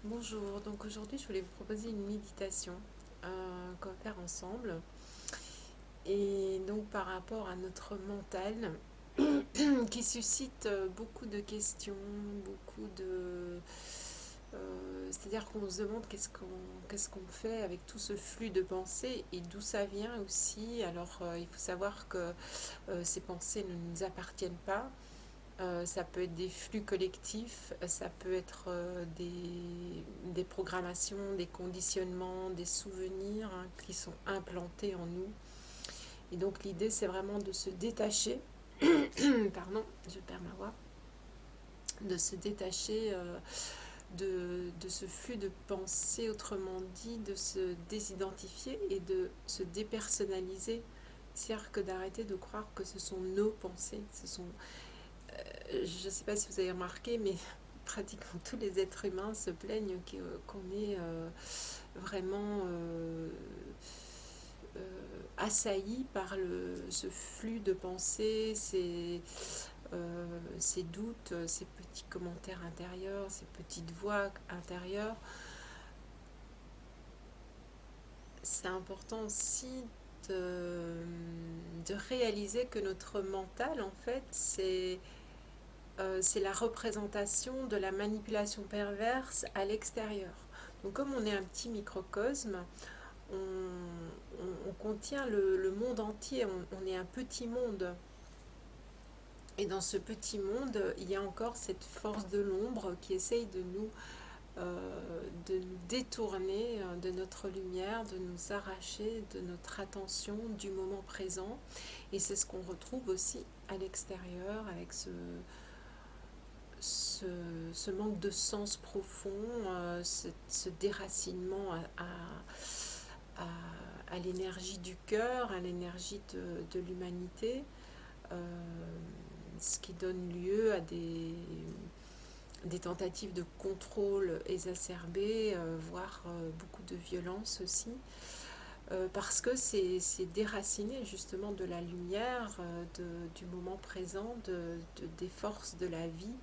Bonjour, donc aujourd'hui je voulais vous proposer une méditation qu'on va faire ensemble. Et donc par rapport à notre mental qui suscite beaucoup de questions, beaucoup de... c'est-à-dire qu'on se demande qu'est-ce qu'on fait avec tout ce flux de pensées et d'où ça vient aussi. Alors il faut savoir que ces pensées ne nous appartiennent pas. Ça peut être des flux collectifs, ça peut être des programmations, des conditionnements, des souvenirs qui sont implantés en nous. Et donc l'idée, c'est vraiment de se détacher, pardon, je perds ma voix, de se détacher de ce flux de pensée, autrement dit, de se désidentifier et de se dépersonnaliser. C'est-à-dire que d'arrêter de croire que ce sont nos pensées, je ne sais pas si vous avez remarqué, mais pratiquement tous les êtres humains se plaignent qu'on est vraiment assailli par ce flux de pensées, ces doutes, ces petits commentaires intérieurs, ces petites voix intérieures. C'est important aussi de, de réaliser que notre mental, en fait, c'est la représentation de la manipulation perverse à l'extérieur. Donc comme on est un petit microcosme, on contient le monde entier, on est un petit monde. Et dans ce petit monde, il y a encore cette force de l'ombre qui essaye de nous détourner de notre lumière, de nous arracher de notre attention du moment présent. Et c'est ce qu'on retrouve aussi à l'extérieur avec ce manque de sens profond, ce déracinement à l'énergie du cœur, à l'énergie de l'humanité, euh, ce qui donne lieu à des tentatives de contrôle exacerbées, voire beaucoup de violence aussi, parce que c'est déraciné justement de la lumière, du moment présent, des forces de la vie,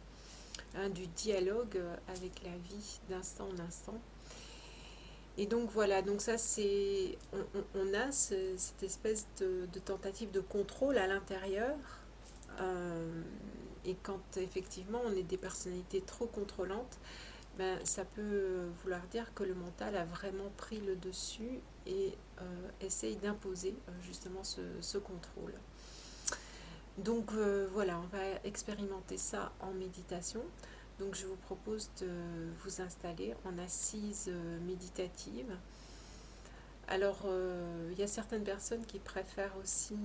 hein, du dialogue avec la vie d'instant en instant. Et donc voilà, donc ça c'est, on a cette espèce de tentative de contrôle à l'intérieur. euh, et quand effectivement on est des personnalités trop contrôlantes, ben, ça peut vouloir dire que le mental a vraiment pris le dessus et essaye d'imposer justement ce contrôle. Donc voilà, on va expérimenter ça en méditation. Donc je vous propose de vous installer en assise méditative. Alors il y a certaines personnes qui préfèrent aussi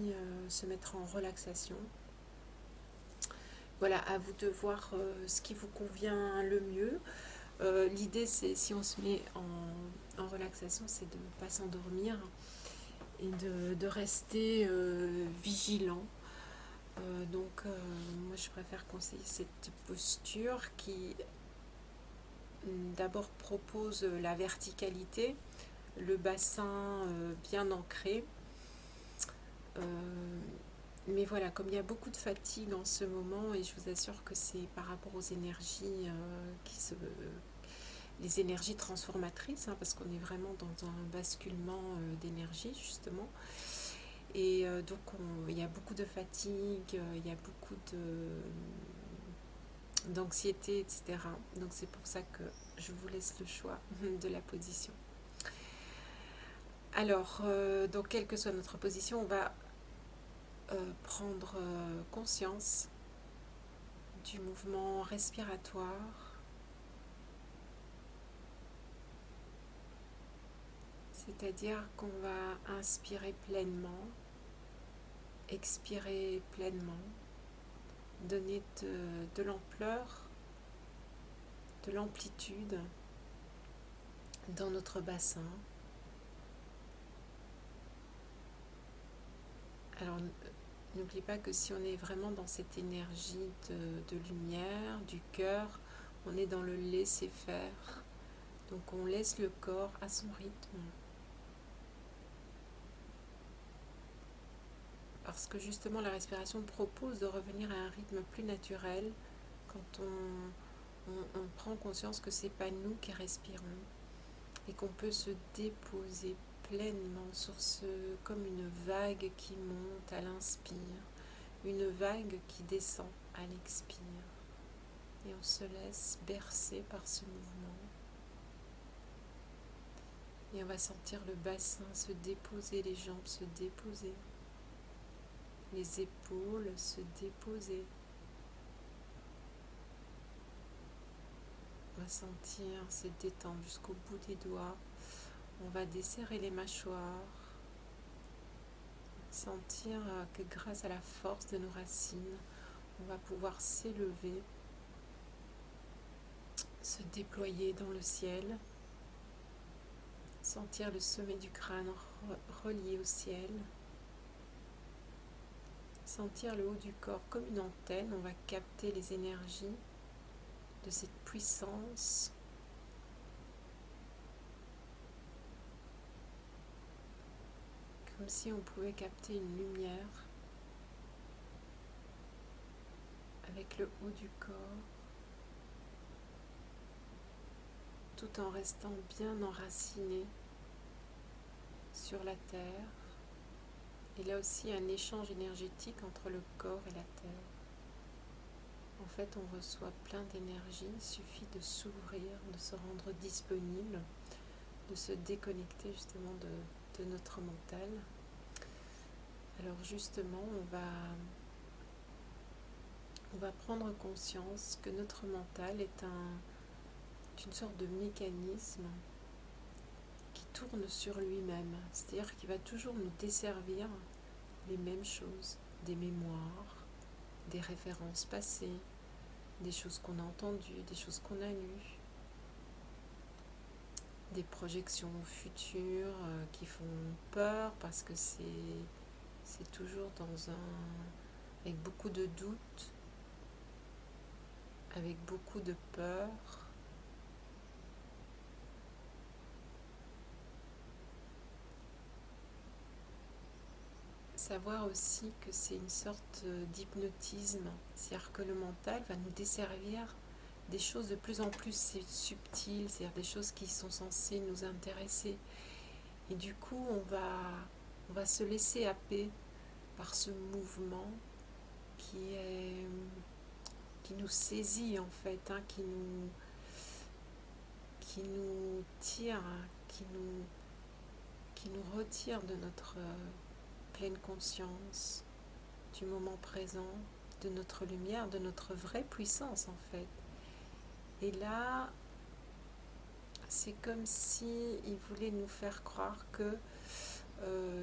se mettre en relaxation. Voilà, à vous de voir ce qui vous convient le mieux. L'idée, c'est si on se met en relaxation, c'est de ne pas s'endormir et de rester vigilant. Moi, je préfère conseiller cette posture qui d'abord propose la verticalité, le bassin bien ancré. Euh, mais voilà, comme il y a beaucoup de fatigue en ce moment, et je vous assure que c'est par rapport aux énergies les énergies transformatrices, hein, parce qu'on est vraiment dans un basculement d'énergie justement. Et il y a beaucoup de fatigue, il y a beaucoup d'anxiété, etc. Donc c'est pour ça que je vous laisse le choix de la position. Alors, donc quelle que soit notre position, on va prendre conscience du mouvement respiratoire, c'est-à-dire qu'on va inspirer pleinement, expirer pleinement, donner de l'ampleur, de l'amplitude dans notre bassin. Alors n'oublie pas que si on est vraiment dans cette énergie de lumière, du cœur, on est dans le laisser-faire. Donc on laisse le corps à son rythme. Parce que justement la respiration propose de revenir à un rythme plus naturel quand on prend conscience que c'est pas nous qui respirons et qu'on peut se déposer pleinement sur comme une vague qui monte à l'inspire, une vague qui descend à l'expire. Et on se laisse bercer par ce mouvement. Et on va sentir le bassin se déposer, les jambes se déposer, les épaules se déposer. On va sentir se détendre jusqu'au bout des doigts. On va desserrer les mâchoires. Sentir que grâce à la force de nos racines, on va pouvoir s'élever, se déployer dans le ciel. Sentir le sommet du crâne relié au ciel. Sentir le haut du corps comme une antenne. On va capter les énergies de cette puissance. Comme si on pouvait capter une lumière avec le haut du corps, tout en restant bien enraciné sur la terre. Et là aussi un échange énergétique entre le corps et la terre. En fait, on reçoit plein d'énergie, il suffit de s'ouvrir, de se rendre disponible, de se déconnecter justement de notre mental. Alors justement, on va prendre conscience que notre mental est une sorte de mécanisme qui tourne sur lui-même, c'est-à-dire qu'il va toujours nous desservir les mêmes choses, des mémoires, des références passées, des choses qu'on a entendues, des choses qu'on a lues, des projections futures qui font peur parce que c'est toujours avec beaucoup de doutes, avec beaucoup de peur. Savoir aussi que c'est une sorte d'hypnotisme, c'est-à-dire que le mental va nous desservir des choses de plus en plus subtiles, c'est-à-dire des choses qui sont censées nous intéresser. Et du coup, on va se laisser happer par ce mouvement qui nous saisit en fait, qui nous tire, qui nous retire de notre pleine conscience, du moment présent, de notre lumière, de notre vraie puissance en fait. Et là, c'est comme si il voulait nous faire croire que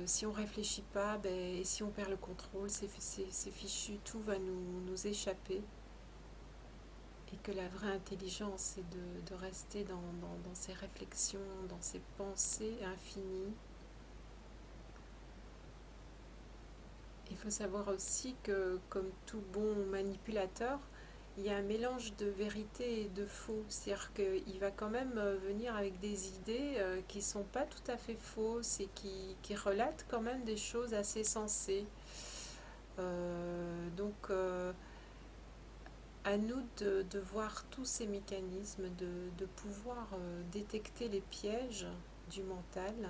si on réfléchit pas, et si on perd le contrôle, c'est fichu, tout va nous échapper. Et que la vraie intelligence, c'est de rester dans ces réflexions, dans ces pensées infinies. Il faut savoir aussi que, comme tout bon manipulateur, il y a un mélange de vérité et de faux. C'est-à-dire qu'il va quand même venir avec des idées qui ne sont pas tout à fait fausses et qui relatent quand même des choses assez sensées. Donc, à nous de voir tous ces mécanismes, de pouvoir détecter les pièges du mental.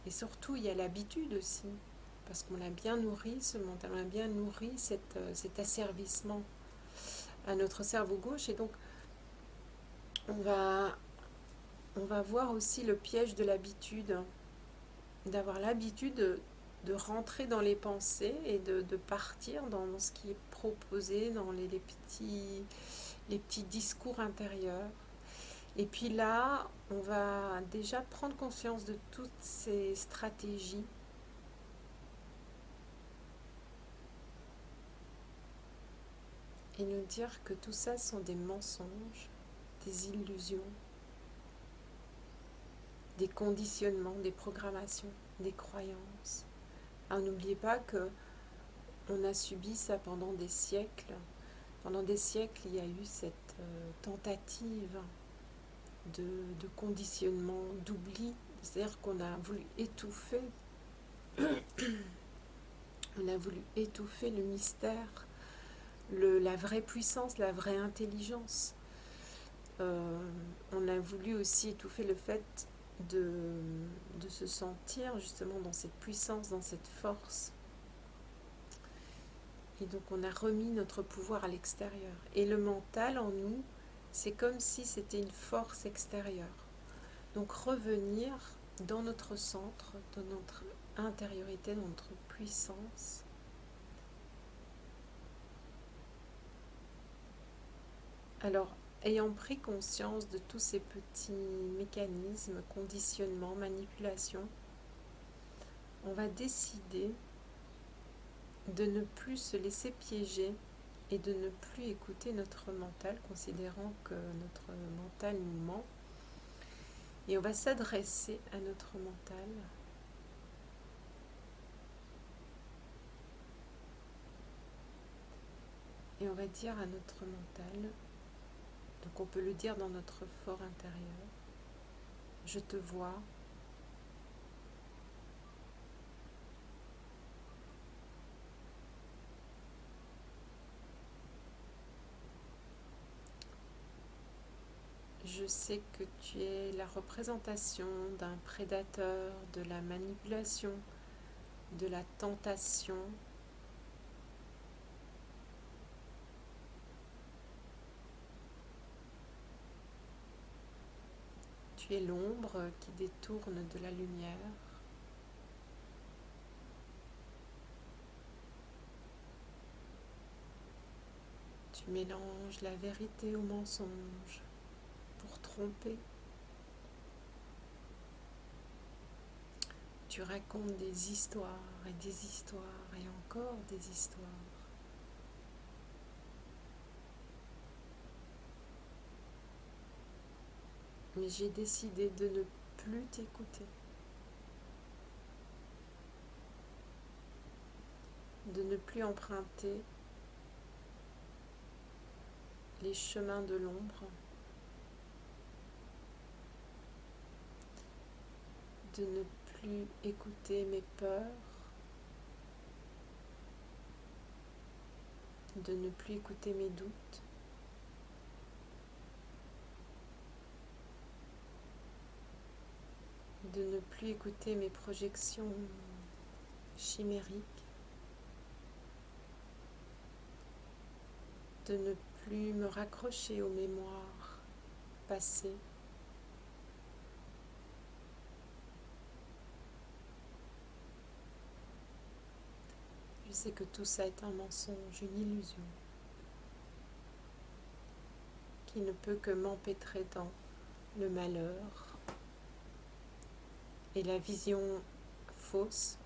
Et surtout, il y a l'habitude aussi, parce qu'on a bien nourri ce mental, on a bien nourri cet asservissement à notre cerveau gauche. Et donc, on va voir aussi le piège de l'habitude, d'avoir l'habitude de rentrer dans les pensées et de partir dans ce qui est proposé, dans les petits discours intérieurs. Et puis là, on va déjà prendre conscience de toutes ces stratégies et nous dire que tout ça sont des mensonges, des illusions, des conditionnements, des programmations, des croyances. Alors n'oubliez pas que on a subi ça pendant des siècles. Pendant des siècles, il y a eu cette tentative de conditionnement, d'oubli. C'est-à-dire qu'on a voulu étouffer, on a voulu étouffer le mystère, la vraie puissance, la vraie intelligence. On a voulu aussi étouffer le fait de, de se sentir justement dans cette puissance, dans cette force. Et donc on a remis notre pouvoir à l'extérieur. Et le mental en nous, c'est comme si c'était une force extérieure. Donc revenir dans notre centre, dans notre intériorité, dans notre puissance. Alors, ayant pris conscience de tous ces petits mécanismes, conditionnements, manipulations, on va décider de ne plus se laisser piéger et de ne plus écouter notre mental, considérant que notre mental nous ment. Et on va s'adresser à notre mental et on va dire à notre mental, donc on peut le dire dans notre fort intérieur, je te vois, je sais que tu es la représentation d'un prédateur, de la manipulation, de la tentation. Tu es l'ombre qui détourne de la lumière. Tu mélanges la vérité au mensonge pour tromper. Tu racontes des histoires et encore des histoires. Mais j'ai décidé de ne plus t'écouter, de ne plus emprunter les chemins de l'ombre, de ne plus écouter mes peurs, de ne plus écouter mes doutes, de ne plus écouter mes projections chimériques, de ne plus me raccrocher aux mémoires passées. Je sais que tout ça est un mensonge, une illusion, qui ne peut que m'empêtrer dans le malheur et la vision fausse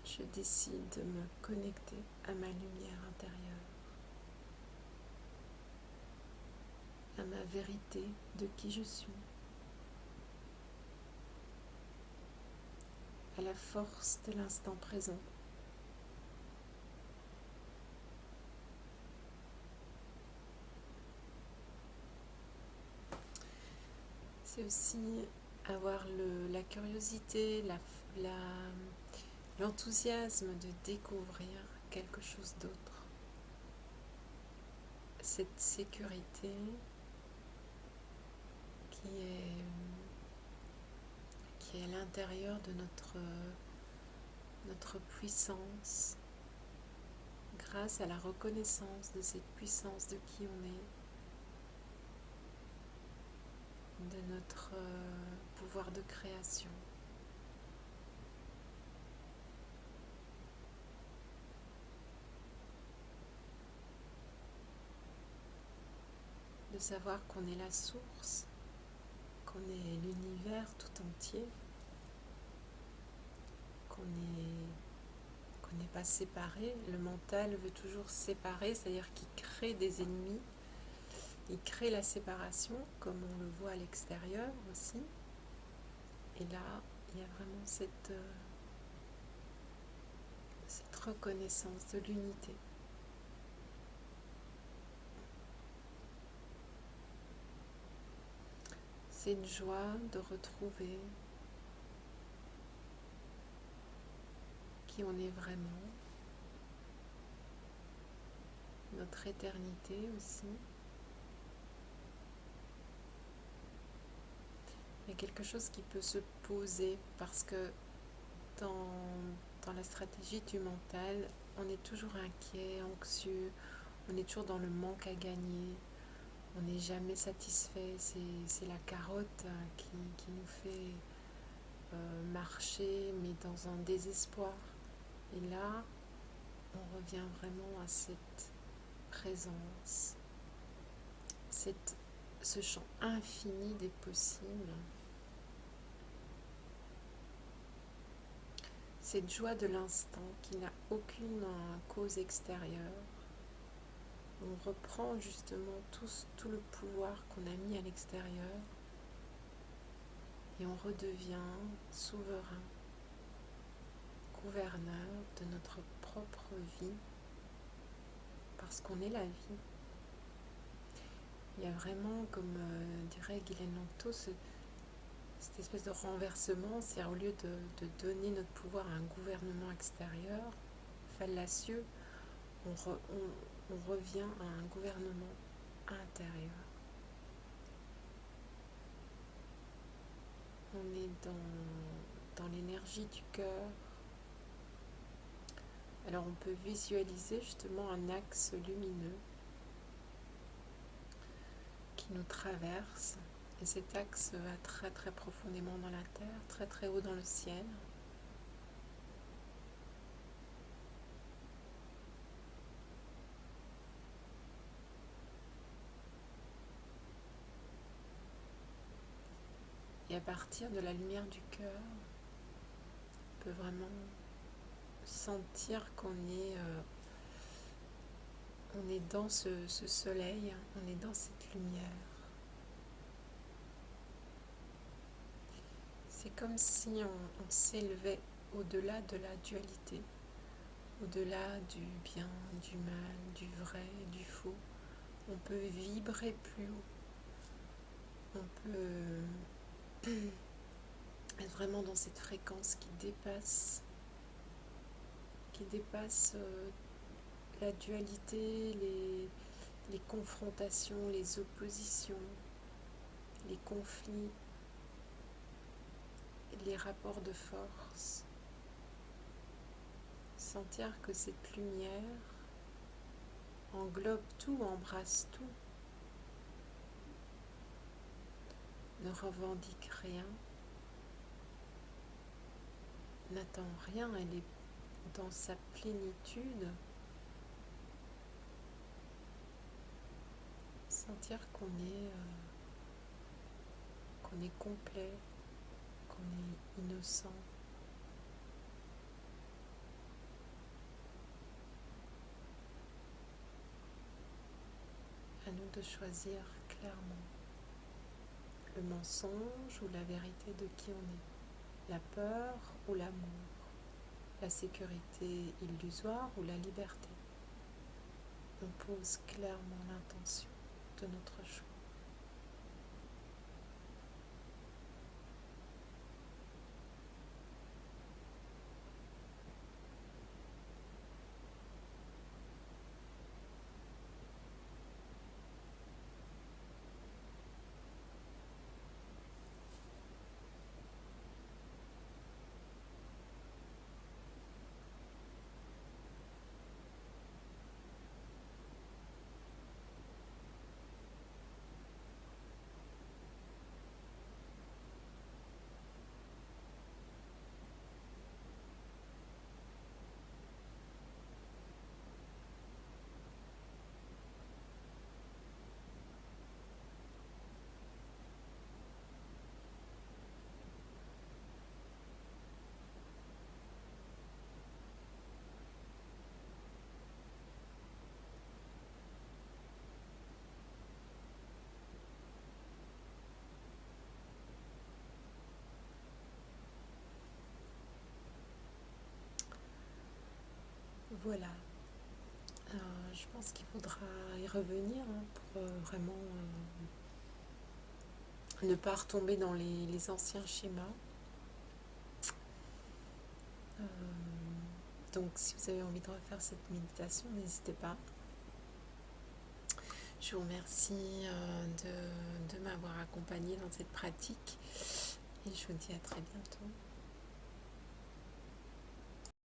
je décide de me connecter à ma lumière intérieure, à ma vérité de qui je suis, à la force de l'instant présent. C'est aussi avoir la curiosité, l'enthousiasme de découvrir quelque chose d'autre. Cette sécurité qui est à l'intérieur de notre puissance, grâce à la reconnaissance de cette puissance de qui on est, de notre pouvoir de création. De savoir qu'on est la source, qu'on est l'univers tout entier, qu'on n'est pas séparé. Le mental veut toujours séparer, c'est-à-dire qu'il crée des ennemis, il crée la séparation, comme on le voit à l'extérieur aussi. Et là, il y a vraiment cette reconnaissance de l'unité. cette joie de retrouver qui on est vraiment, notre éternité aussi. Il y a quelque chose qui peut se poser parce que dans la stratégie du mental, on est toujours inquiet, anxieux, on est toujours dans le manque à gagner, on n'est jamais satisfait, c'est la carotte qui nous fait marcher, mais dans un désespoir. Et là, on revient vraiment à cette présence, ce champ infini des possibles, cette joie de l'instant qui n'a aucune cause extérieure. On reprend justement tout le pouvoir qu'on a mis à l'extérieur et on redevient souverain, gouverneur de notre propre vie, parce qu'on est la vie. Il y a vraiment, comme dirait Guylaine Lanto, cette espèce de renversement, c'est-à-dire au lieu de donner notre pouvoir à un gouvernement extérieur, fallacieux, on revient à un gouvernement intérieur. On est dans l'énergie du cœur. Alors on peut visualiser justement un axe lumineux qui nous traverse. Et cet axe va très très profondément dans la terre, très très haut dans le ciel. Et à partir de la lumière du cœur, on peut vraiment sentir qu'on est dans ce soleil, on est dans cette lumière. C'est comme si on s'élevait au-delà de la dualité, au-delà du bien, du mal, du vrai, du faux. On peut vibrer plus haut. On peut être vraiment dans cette fréquence qui dépasse la dualité, les confrontations, les oppositions, les conflits, les rapports de force. Sentir que cette lumière englobe tout, embrasse tout, ne revendique rien, n'attend rien, elle est dans sa plénitude. Sentir qu'on est complet, qu'on est innocent. À nous de choisir clairement le mensonge ou la vérité de qui on est, la peur ou l'amour, la sécurité illusoire ou la liberté. On pose clairement l'intention de notre choix. Voilà. Je pense qu'il faudra y revenir pour vraiment ne pas retomber dans les anciens schémas. Donc si vous avez envie de refaire cette méditation, n'hésitez pas. Je vous remercie de m'avoir accompagné dans cette pratique et je vous dis à très bientôt.